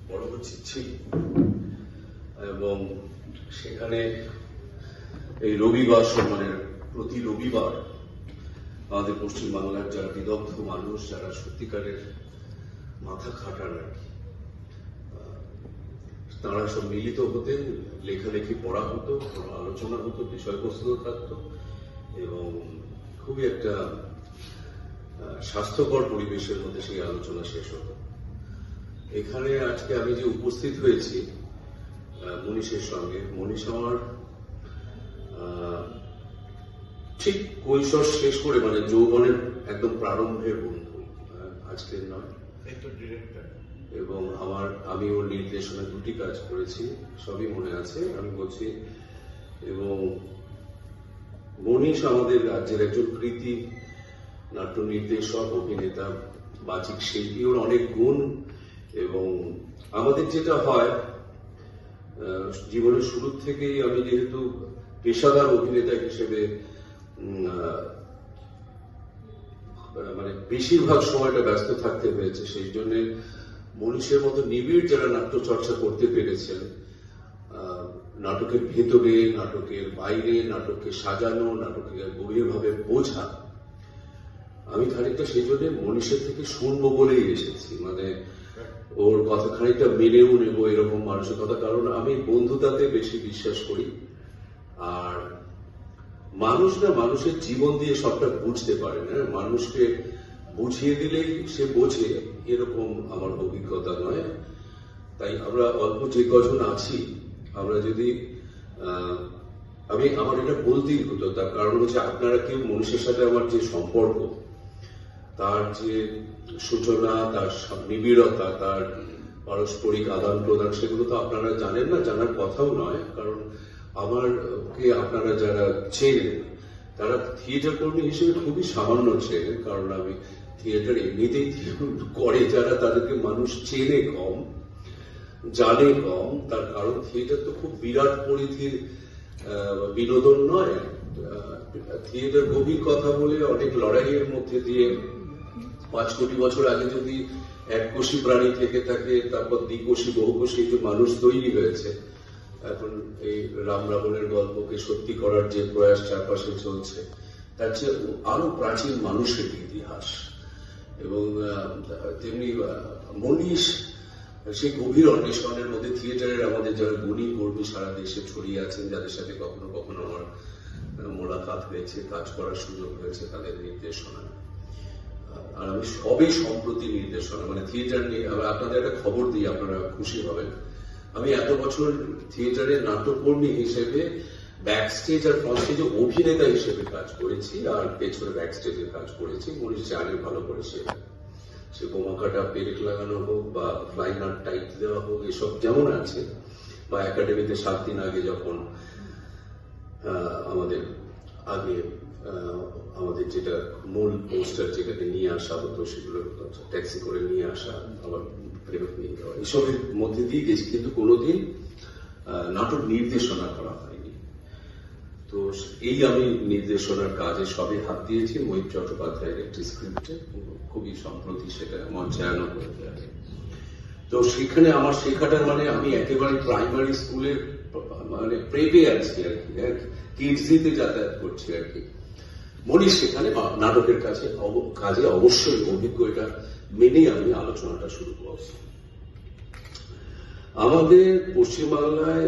বড় চিঠি এবং সেখানে এই রবিবার সম্মানের প্রতি রবিবার আমাদের পশ্চিমবাংলার যারা বিদগ্ধ মানুষ, যারা সত্যিকারের মাথা খাটান আর কি, তারা সব মিলিত হতেন, লেখালেখি পড়া হতো, কোনো আলোচনা হতো, বিষয়বস্তু থাকতো এবং খুবই একটা স্বাস্থ্যকর পরিবেশের মধ্যে সেই আলোচনা শেষ হতো। এখানে আজকে আমি যে উপস্থিত হয়েছি মনীষের সঙ্গে, মনীষ আমার ঠিক কৈশোর শেষ করে মানে যৌবনের একদম প্রারম্ভের বন্ধু, আজকের নয়, এবং আমি ওর নির্দেশনায় 2টি কাজ করেছি, সবই মনে আছে আমি বলছি। এবং মনীষ আমাদের রাজ্যের একজন কৃতি নাট্য নির্দেশক, অভিনেতা, বাচিক শিল্পী, ওর অনেক গুণ। এবং আমাদের যেটা হয় জীবনের শুরু থেকেই, আমি যেহেতু পেশাদার অভিনেতা হিসেবে মানে বেশিরভাগ সময়টা ব্যস্ত থাকতে হয়েছে, সেই জন্য মনীষের মতো নিবিড় যারা নাট্য চর্চা করতে পেরেছেন, নাটকের ভেতরে, নাটকের বাইরে, নাটককে সাজানো, নাটককে গভীরভাবে বোঝা, আমি খানিকটা সেই জন্য মনীষের থেকে শুনবো বলেই এসেছি। মানে ওর কথা খানিকটা মেনেও নেবো এরকম মানসিকতা, কারণ আমি বন্ধুতাতে বেশি বিশ্বাস করি। আর মানুষ না মানুষের জীবন দিয়ে সবটা বুঝতে পারে না, মানুষকে বুঝিয়ে দিলেই সে বোঝে এরকম আমার অভিজ্ঞতা নয়। তাই আমরা অল্প যে কজন আছি, আমরা যদি আমার এটা বলতেই হতো, তার কারণ হচ্ছে আপনারা কেউ মনীষের সাথে আমার যে সম্পর্ক, তার যে সূচনা, তার নিবিড়তা, তার পারস্পরিক আদান প্রদান, সেগুলো তো আপনারা জানেন না, জানার কথাও নয়। কারণ আমারকে আপনারা যারা চেনেন, তারা থিয়েটার কর্মী হিসেবে খুবই সামান্য চেনেন, কারণ আমি থিয়েটার এমনিতেই করে যারা, তাদেরকে মানুষ চেনে কম, জানে কম। তার কারণ থিয়েটার তো খুব বিরাট পরিধির বিনোদন নয়। থিয়েটার গভীর কথা বলে অনেক লড়াইয়ের মধ্যে দিয়ে 5 কোটি বছর আগে যদি এককোষী প্রাণী থেকে থাকে, তারপর দ্বিকোষী বহুকোষী যে মানুষ তৈরি হয়েছে, এখন এই রাম রাবণের গল্পকে সত্যি করার যে প্রয়াস চারপাশে চলছে, তার চেয়ে আরো প্রাচীন মানুষের ইতিহাস। এবং তেমনি মনীষ সেই গভীর অন্বেষণের মধ্যে থিয়েটারের আমাদের যারা গুণী কর্মী সারা দেশে ছড়িয়ে আছেন, যাদের সাথে কখনো কখনো আমার মোলাকাত হয়েছে, কাজ করার সুযোগ হয়েছে তাদের নির্দেশনায়। আর আমি সবই সম্প্রতি নির্দেশনা, মানে থিয়েটার নিয়ে আপনাদের একটা খবর দিই, আপনারা খুশি হবেন। আমি এত বছর থিয়েটারে নাট্যকর্মী হিসেবে ব্যাকস্টেজ আর ফ্রন্টস্টেজে অভিনেতা হিসেবে কাজ করেছি, আর পেছনে ব্যাকস্টেজে কাজ করেছি। মনীষ জানে ভালো করে সে বোমা কাটা, পেরেক লাগানো হোক বা ফ্লাইং আর্ট টাইপ দেওয়া হোক, এসব যেমন আছে, বা একাডেমিতে 7 দিন আগে যখন আমাদের যেটা মূল পোস্টার যেটাকে নিয়ে আসা হতো, সেগুলো ট্যাক্সি করে নিয়ে আসা, আবার ফেরত নিয়ে যাওয়া, এসবের মধ্যে দিয়ে গেছি, কিন্তু কোনোদিন নাটক নির্দেশনা করা হয়নি। তো এই আমি নির্দেশনার কাজে সবে হাত দিয়েছি মহিত চট্টোপাধ্যায়ের একটি স্ক্রিপ্টে, খুবই সম্প্রতি সেটা মঞ্চায়ন হয়েছে। তো সেখানে আমার শেখাটার মানে আমি একেবারে প্রাইমারি স্কুলের মানে প্রেপে আছি আর কি, কিডসিতে যাতায়াত করছি আর কি। মনীষ সেখানে নাটকের কাজে অবশ্যই অভিজ্ঞ, এটা মেনেই আমি আলোচনাটা শুরু করছি। আমাদের পশ্চিমবাংলায়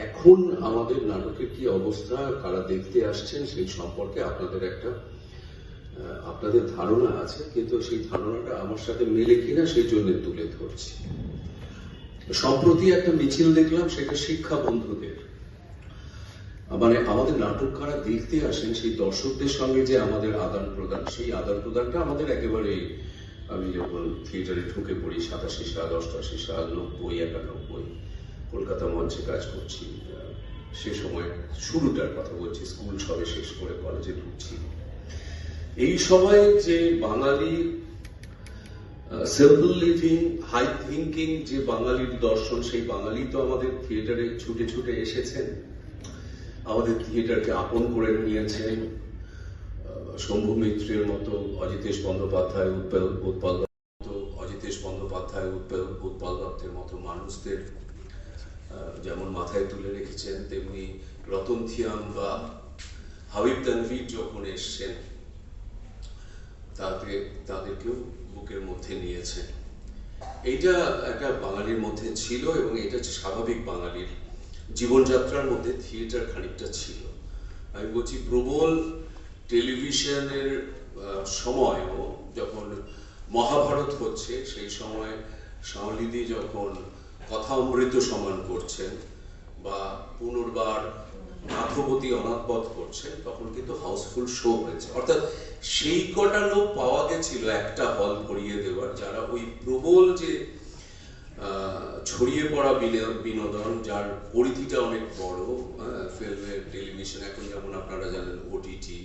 এখন আমাদের নাটকের কি অবস্থা, কারা দেখতে আসছেন, সেই সম্পর্কে আপনাদের ধারণা আছে, কিন্তু সেই ধারণাটা আমার সাথে মেলে কিনা সেই জন্য তুলে ধরছি। সম্প্রতি একটা মিছিল দেখলাম, সেটা শিক্ষা বন্ধুদের, মানে আমাদের নাটক কারা দেখতে আসেন সেই দর্শকদের সঙ্গে যে আমাদের আদান প্রদান, সেই আদান প্রদানটা আমাদের একেবারে, আমি যখন থিয়েটারে ঢুকে পড়ি 87 সাল, 88 সাল, 90, 91 কলকাতা মঞ্চে কাজ করছি, সে সময় শুরুটার কথা বলছি, স্কুল সবে শেষ করে কলেজে ঢুকছি, এই সময় যে বাঙালি সিম্পল লিভিং, হাই থিঙ্কিং যে বাঙালির দর্শন, সেই বাঙালি তো আমাদের থিয়েটারে ছুটে ছুটে এসেছেন, আমাদের থিয়েটারকে আপন করে নিয়েছেন। শম্ভু মিত্রের মতো, অজিতেশ বন্দ্যোপাধ্যায়, উৎপল মতো, অজিতেশ বন্দ্যোপাধ্যায়, মাথায় উৎপল দত্তের মতো মানুষদের যেমন মাথায় তুলে রেখেছেন, তেমনি রতন থিয়াম বা হাবিব তানভীর যখন এসছেন তাদেরকেও বুকের মধ্যে নিয়েছেন। এইটা একটা বাঙালির মধ্যে ছিল এবং এটা স্বাভাবিক বাঙালির জীবনযাত্রার মধ্যে থিয়েটার খানিকটা ছিল। আমি বলছি প্রবল টেলিভিশনের সময়ও যখন মহাভারত হচ্ছে, সেই সময় শাওলিদি যখন কথা অমৃত সমান করছেন বা পুনর্বার নাথবতী অনাথপথ করছেন, তখন কিন্তু হাউসফুল শো হয়েছে। অর্থাৎ সেই কটা লোক পাওয়া গেছিল একটা হল ভরিয়ে দেওয়ার, যারা ওই প্রবল যে ছড়িয়ে পড়া বিনোদন, যার পরিধিটা অনেক বড়, ফিল্মের, টেলিভিশন, এখন যেমন আপনারা জানেন ওটিটি,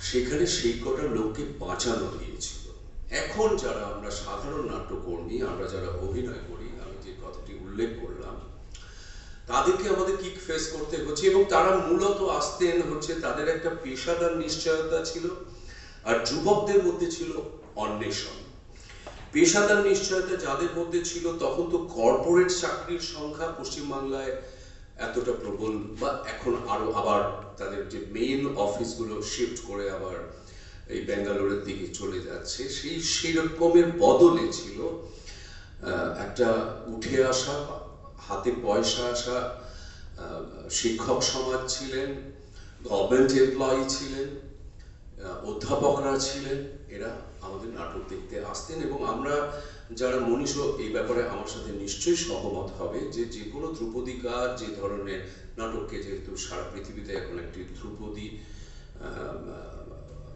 সেখানে সেই কটা লোককে বাঁচানো গিয়েছিল। এখন যারা আমরা সাধারণ নাট্যকর্মী, আমরা যারা অভিনয় করি, আমি যে কথাটি উল্লেখ করলাম, তাদেরকে আমাদের কি ফেস করতে হচ্ছে, এবং তারা মূলত আসতেন হচ্ছে তাদের একটা পেশাদার নিশ্চয়তা ছিল, আর যুবকদের মধ্যে ছিল অন্বেষণ। পেশাদার নিশ্চয়তা যাদের মধ্যে ছিল, তখন তো কর্পোরেট চাকরির সংখ্যা পশ্চিমবাংলায় এতটা প্রবল, বা এখন আরো আবার তাদের যে মেইন অফিসগুলো শিফট করে আবার এই ব্যাঙ্গালোরের দিকে চলে যাচ্ছে, সেই রকমের বদলে ছিল একটা উঠে আসা, হাতে পয়সা আসা শিক্ষক সমাজ ছিলেন, গভর্নমেন্ট এমপ্লয়ি ছিলেন, অধ্যাপকরা ছিলেন, এরা আমাদের নাটক দেখতে আসতেন। এবং আমরা যারা মনীষী এই ব্যাপারে আমার সাথে নিশ্চয়ই সহমত হবে যে যে কোনো ধ্রুপদী কাজ, যে ধরনের নাটককে যেহেতু সারা পৃথিবীতে এখন একটি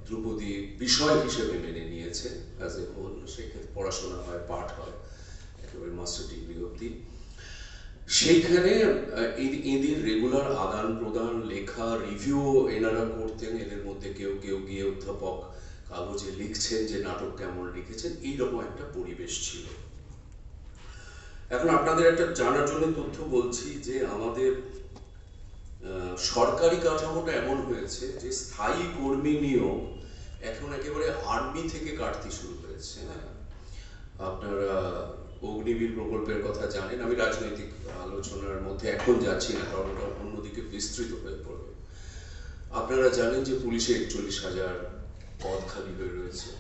ধ্রুপদী বিষয় হিসেবে মেনে নিয়েছে অ্যাজ এ হোল, সেক্ষেত্রে পড়াশোনা হয়, পাঠ হয় একেবারে মাস্টার ডিগ্রি অব্দি, সেইখানে এদের রেগুলার আদান প্রদান, লেখা, রিভিউ এনারা করতেন। এদের মধ্যে কেউ কেউ গিয়ে অধ্যাপক কাগজে লিখছেন যে নাটক কেমন লিখেছেন, এইরকম একটা পরিবেশ ছিল। এখন আপনাদের একটা জানার জন্য তথ্য বলছি যে আমাদের সরকারি কাঠামোটা এমন হয়েছে যে স্থায়ী কর্মী নিয়োগ এখন একেবারে আর্মি থেকে কাটতে শুরু হয়েছে। আপনারা অগ্নিবীর প্রকল্পের কথা জানেন, আমি রাজনৈতিক আলোচনার মধ্যে এখন যাচ্ছি না, কারণ ওটা অন্যদিকে বিস্তৃত হয়ে পড়বে। আপনারা জানেন যে পুলিশে 41,000 পদ খালি হয়ে রয়েছে,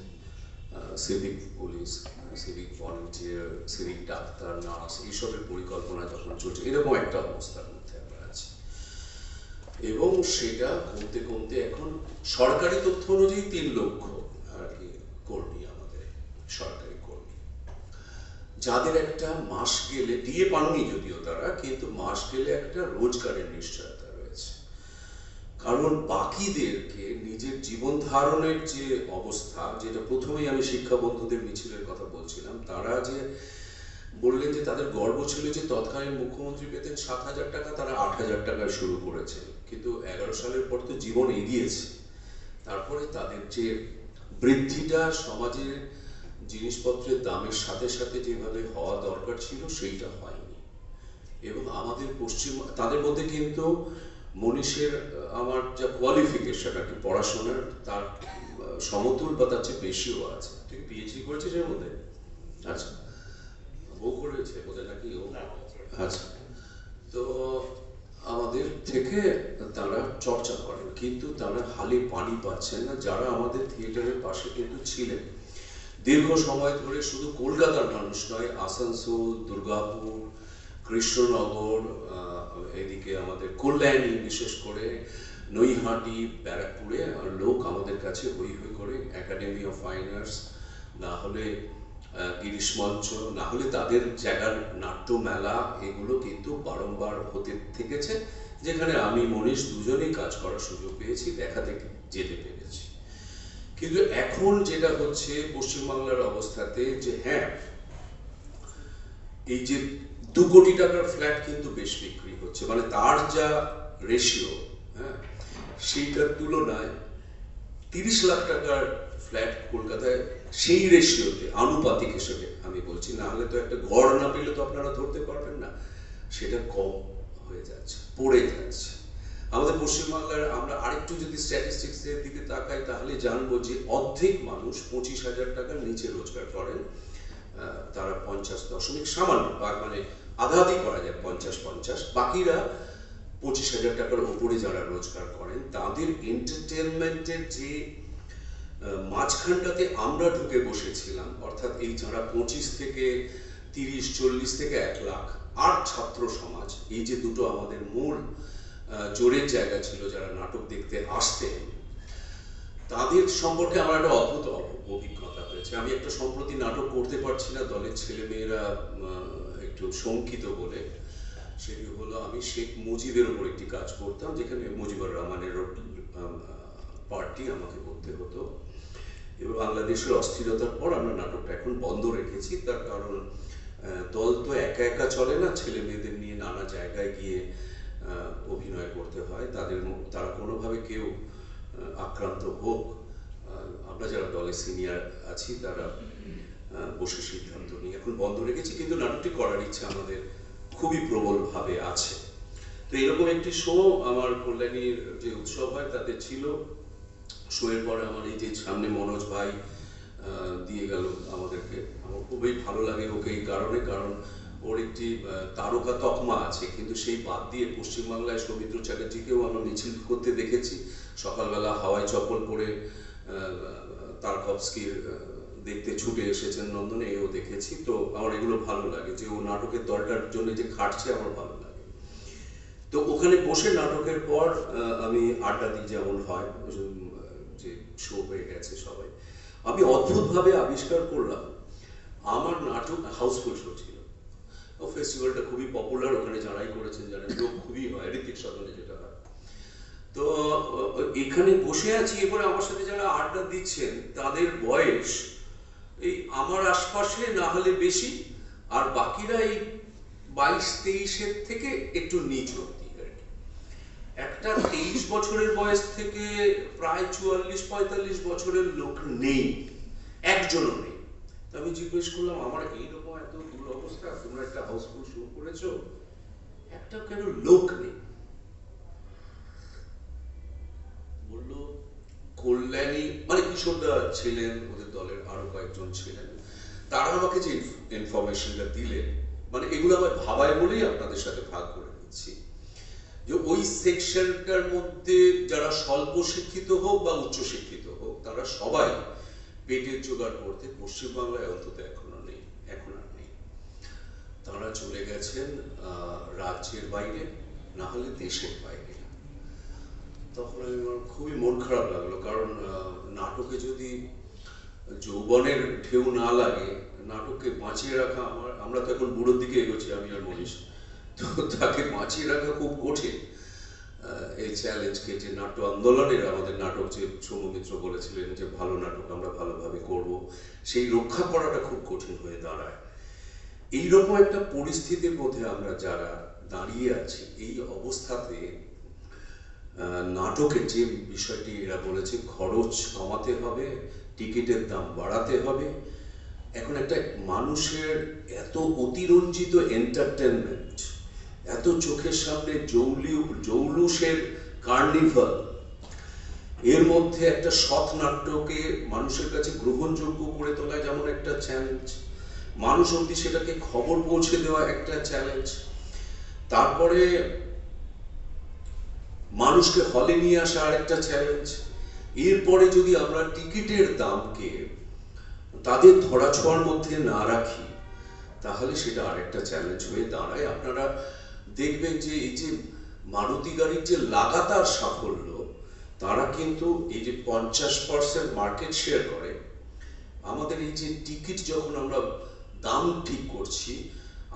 civic police, civic volunteer, civic doctor, nurse, এইসবের পরিকল্পনা যখন চলছে, এরকম একটা অবস্থার মধ্যে আমরা আছি। এবং সেটা কমতে কমতে এখন সরকারি তথ্য অনুযায়ী 3 লক্ষ আর কি কর্মী, আমাদের সরকারি কর্মী, যাদের একটা মাস গেলে, দিয়ে পাননি যদিও তারা, কিন্তু মাস গেলে একটা রোজগারের নিশ্চয়তা রয়েছে। কারণ বাকিদেরকে নিজের জীবন ধারণের যে অবস্থা, যেটা প্রথমেই আমি শিক্ষা বন্ধুদের মিছিলের কথা বলছিলাম, তারা যে বললেন যে তাদের গর্ব ছিল যে তৎকালীন মুখ্যমন্ত্রী পেতেন 7,000 টাকা, তারা 8,000 টাকায় শুরু করেছে, কিন্তু 11 সালের পর তো জীবন এগিয়েছে, তারপরে তাদের যে বৃদ্ধিটা সমাজের জিনিসপত্রের দামের সাথে সাথে যেভাবে হওয়া দরকার ছিল, সেইটা হয়নি। এবং আমাদের তাদের মধ্যে কিন্তু মনীষের আমার যা কোয়ালিফিকেশন আর কি পড়াশোনার, তার সমতুল বা তার চেয়ে বেশিও আছে। তুই পিএইচডি করেছিস এর মধ্যে? আচ্ছা, ও করেছে বোধহয় নাকি ও? আচ্ছা, তো আমাদের থেকে তারা চর্চা করেন, কিন্তু তারা হালে পানি পাচ্ছেন না, যারা আমাদের থিয়েটারের পাশে কিন্তু ছিলেন দীর্ঘ সময় ধরে। শুধু কলকাতার মানুষ নয়, আসানসোল, দুর্গাপুর, কৃষ্ণনগর, এদিকে আমাদের কল্যাণী, বিশেষ করে নৈহাটি, ব্যারাকপুরে লোক আমাদের কাছে হই হই করে, একাডেমি অফ ফাইন আর্টস, না হলে গিরিশ মঞ্চ, না হলে তাদের জায়গার নাট্য মেলা, এগুলো কিন্তু বারংবার হতে থেকেছে, যেখানে আমি মনীষ দুজনেই কাজ করার সুযোগ পেয়েছি, দেখাতে যেতে পেরেছি। কিন্তু এখন যেটা হচ্ছে পশ্চিমবাংলার অবস্থাতে, যে হ্যাঁ, এই যে 2 কোটি টাকার ফ্ল্যাট কিন্তু বেশ বিক্রি হচ্ছে, মানে তার যা রেশিও, হ্যাঁ, সেইটার তুলনায় 30 লাখ টাকার ফ্ল্যাট কলকাতায় সেই রেশিওতে, আনুপাতিক হিসেবে আমি বলছি, না হলে তো একটা ঘর না পেলে তো আপনারা ধরতে পারবেন না, সেটা কম হয়ে যাচ্ছে, পড়ে যাচ্ছে। আমাদের পশ্চিমবাংলার, আমরা আরেকটু যদি স্ট্যাটিস্টিক্সের দিকে তাকাই, তাহলে জানবো যে অর্ধেক মানুষ 25,000 টাকার নিচে রোজগার করেন, তারা 50 সামান্য, মানে আধা আধি করা যায় 50-50, বাকিরা 25,000 টাকার উপরে যারা রোজগার করেন তাদের এন্টারটেনমেন্টের যে মাঝখানটাতে আমরা ঢুকে বসেছিলাম, অর্থাৎ এই যারা 25 থেকে 30-40 থেকে 1 লাখ আর ছাত্র সমাজ, এই যে দুটো আমাদের মূল জোরের জায়গা ছিল যারা নাটক দেখতে আসতেন, তাদের সম্পর্কে আমার একটা অদ্ভুত অভিজ্ঞতা হয়েছে। আমি একটা সম্প্রতি নাটক করতে পারছি না, দলের ছেলেমেয়েরা একটু শঙ্কিত বলে। সেটি হলো, আমি শেখ মুজিবের ওপর একটি কাজ করতাম, যেখানে মুজিবুর রহমানের পার্টি আমাকে করতে হতো। এবং বাংলাদেশের অস্থিরতার পর আমরা নাটকটা এখন বন্ধ রেখেছি, তার কারণ দল তো একা একা চলে না, ছেলে মেয়েদের নিয়ে নানা জায়গায় গিয়ে অভিনয় করতে হয়, তারা কোনোভাবে কেউ আক্রান্ত হোক, আমরা যারা দলে সিনিয়র আছি তারা বসে সিদ্ধান্ত নিয়ে এখন বন্ধ রেখেছি। কিন্তু নাটকটি করার ইচ্ছা আমাদের খুবই প্রবলভাবে আছে। তো এরকম একটি শো আমার কল্যাণীর যে উৎসব হয় তাতে ছিল। শোয়ের পরে আমার এই যে সামনে মনোজ ভাই দিয়ে গেল আমাদেরকে, আমার খুবই ভালো লাগে ওকে এই কারণে, কারণ ওর একটি তারকা তকমা আছে, কিন্তু সেই বাদ দিয়ে পশ্চিমবাংলায় সৌমিত্র চ্যাটার্জিকেও আমরা মিছিল করতে দেখেছি। সকালবেলা হাওয়াই চপ্পল পরে তারকভস্কির দেখতে ছুটে এসেছেন নন্দনে, এও দেখেছি। তো আমার এগুলো ভালো লাগে যে ও নাটকের দলটার জন্য যে খাটছে, আমার ভালো লাগে। তো ওখানে বসে নাটকের পর আমি আড্ডা দিই, যেমন হয় যে শো হয়ে গেছে সবাই, আমি অদ্ভুতভাবে আবিষ্কার করলাম আমার নাটক হাউসফুল শো ছিল। ও ফেস্টিভ্যালটা খুবই পপুলার, ওখানে যারাই করেছেন জানেন, লোক খুবই হয়, ঋতিক সদনে যেটা হয়। তো এখানে বসে আছি, এরপরে আমার সাথে যারা আড্ডা দিচ্ছেন তাদের বয়স এই আমার আশপাশে না হলে বেশি, আর বাকিরা এই 22-23-এর থেকে একটু নিচ অব্দি আর কি। একটা 23 বছরের বয়স থেকে প্রায় 44-45 বছরের লোক নেই, একজনও নেই। তো আমি জিজ্ঞেস করলাম, আমার এইরকম এত দুরবস্থা, তোমরা একটা হাউসফুল শো করেছো, একটা কেন লোক নেই? বললো কল্যাণী, মানে কিশোরদা ছিলেন, ওদের দলের আরো কয়েকজন ছিলেন, তারা আমাকে যে ইনফরমেশনটা দিলেন, মানে এগুলো আমার ভাবায় বলেই আপনাদের সাথে ভাগ করে নিচ্ছি, যে ওই সেকশনটার মধ্যে যারা স্বল্প শিক্ষিত হোক বা উচ্চ শিক্ষিত হোক, তারা সবাই পেটের জোগাড় করতে পশ্চিমবাংলায় অন্তত এখনো নেই, এখন আর নেই। তারা চলে গেছেন রাজ্যের বাইরে, না হলে দেশের বাইরে। তখন আমার খুবই মন খারাপ লাগলো, কারণ নাটকে যদি যৌবনের ঢেউ না লাগে, নাটককে বাঁচিয়ে রাখা, আমরা তো এখন বুড়োর দিকে এগোচ্ছি, আমি আর মনীষ, তো তাকে বাঁচিয়ে রাখা খুব কঠিন। এই চ্যালেঞ্জকে, যে নাট্য আন্দোলনের আমাদের নাটক, যে সৌমিত্র বলেছিলেন যে ভালো নাটক আমরা ভালোভাবে করব, সেই রক্ষা করাটা খুব কঠিন হয়ে দাঁড়ায়। এইরকম একটা পরিস্থিতির মধ্যে আমরা যারা দাঁড়িয়ে আছি, এই অবস্থাতে নাটকের যে বিষয়টি এরা বলেছে, খরচ কমাতে হবে, টিকিটের দাম বাড়াতে হবে। এখন একটা মানুষের এত অতিরঞ্জিত এন্টারটেনমেন্ট, এত চোখের সামনে জৌলুসের কার্নিভাল, এর মধ্যে একটা সৎ নাট্যকে মানুষের কাছে গ্রহণযোগ্য করে তোলা যেমন একটা চ্যালেঞ্জ, মানুষ অব্দি সেটাকে খবর পৌঁছে দেওয়া একটা চ্যালেঞ্জ, তারপরে মানুষকে হলে নিয়ে আসা আরেকটা চ্যালেঞ্জ। এরপরে যদি আমরা টিকিটের দামকে তাদের ধরাছোঁয়ার মধ্যে না রাখি, তাহলে সেটা আরেকটা চ্যালেঞ্জ হয়ে দাঁড়ায়। আপনারা দেখবেন যে এই যে মারুতি গাড়ির যে লাগাতার সাফল্য, তারা কিন্তু এই যে 50% মার্কেট শেয়ার করে। আমাদের এই যে টিকিট যখন আমরা দাম ঠিক করছি,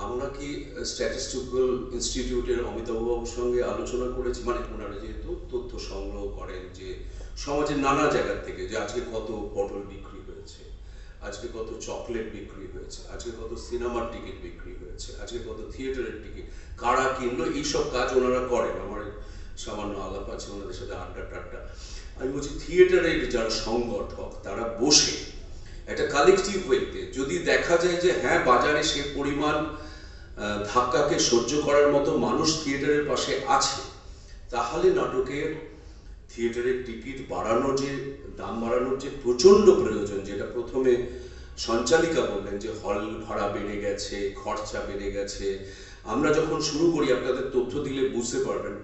আমরা কি স্ট্যাটিস্টিক্যাল ইনস্টিটিউটের অমিতাভবাবুর সঙ্গে আলোচনা করেছি, মানে ওনারা যেহেতু তথ্য সংগ্রহ করেন যে সমাজের নানা জায়গা থেকে, যে আজকে কত পটল বিক্রি হয়েছে, আজকে কত চকলেট বিক্রি হয়েছে, আজকে কত সিনেমার টিকিট বিক্রি হয়েছে, আজকে কত থিয়েটারের টিকিট কারা কিনলো, এইসব কাজ ওনারা করেন। আমার সামান্য আলাপ আছে ওনাদের সাথে, আড্ডা। আমি বলছি, থিয়েটারের যারা সংগঠক, তারা বসে একটা কালেকটিভ ওয়েতে যদি দেখা যায় যে হ্যাঁ, বাজারে সে পরিমাণ ধাক্কাকে সহ্য করার মতো মানুষ থিয়েটারের পাশে আছে, তাহলে নাটকের থিয়েটারের টিকিট বাড়ানোর যে দাম বাড়ানোর যে প্রচন্ড প্রয়োজন, যেটা প্রথমে সঞ্চালিকা বললেন যে হল ভাড়া বেড়ে গেছে, খরচা বেড়ে গেছে। আমরা যখন শুরু করি, আপনাদের তথ্য দিলে বুঝতে পারবেন,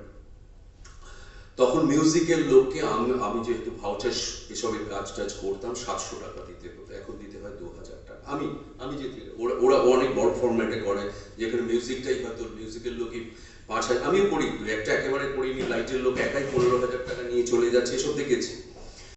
তখন মিউজিকের লোককে আমি যেহেতু ভাউচার এসবের কাজ টাজ করতাম, 700 টাকা দিতে হতো, এখন দিতে হয় 2000 টাকা। আমি যে ওরা অনেক বড় ফরম্যাটে করে, যেখানে মিউজিকটাই হয়তো মিউজিকের লোকই 5000, আমিও করি, একটা একেবারে করিনি, লাইটের লোক একাই 15,000 টাকা নিয়ে চলে যাচ্ছে, এসব দেখেছি।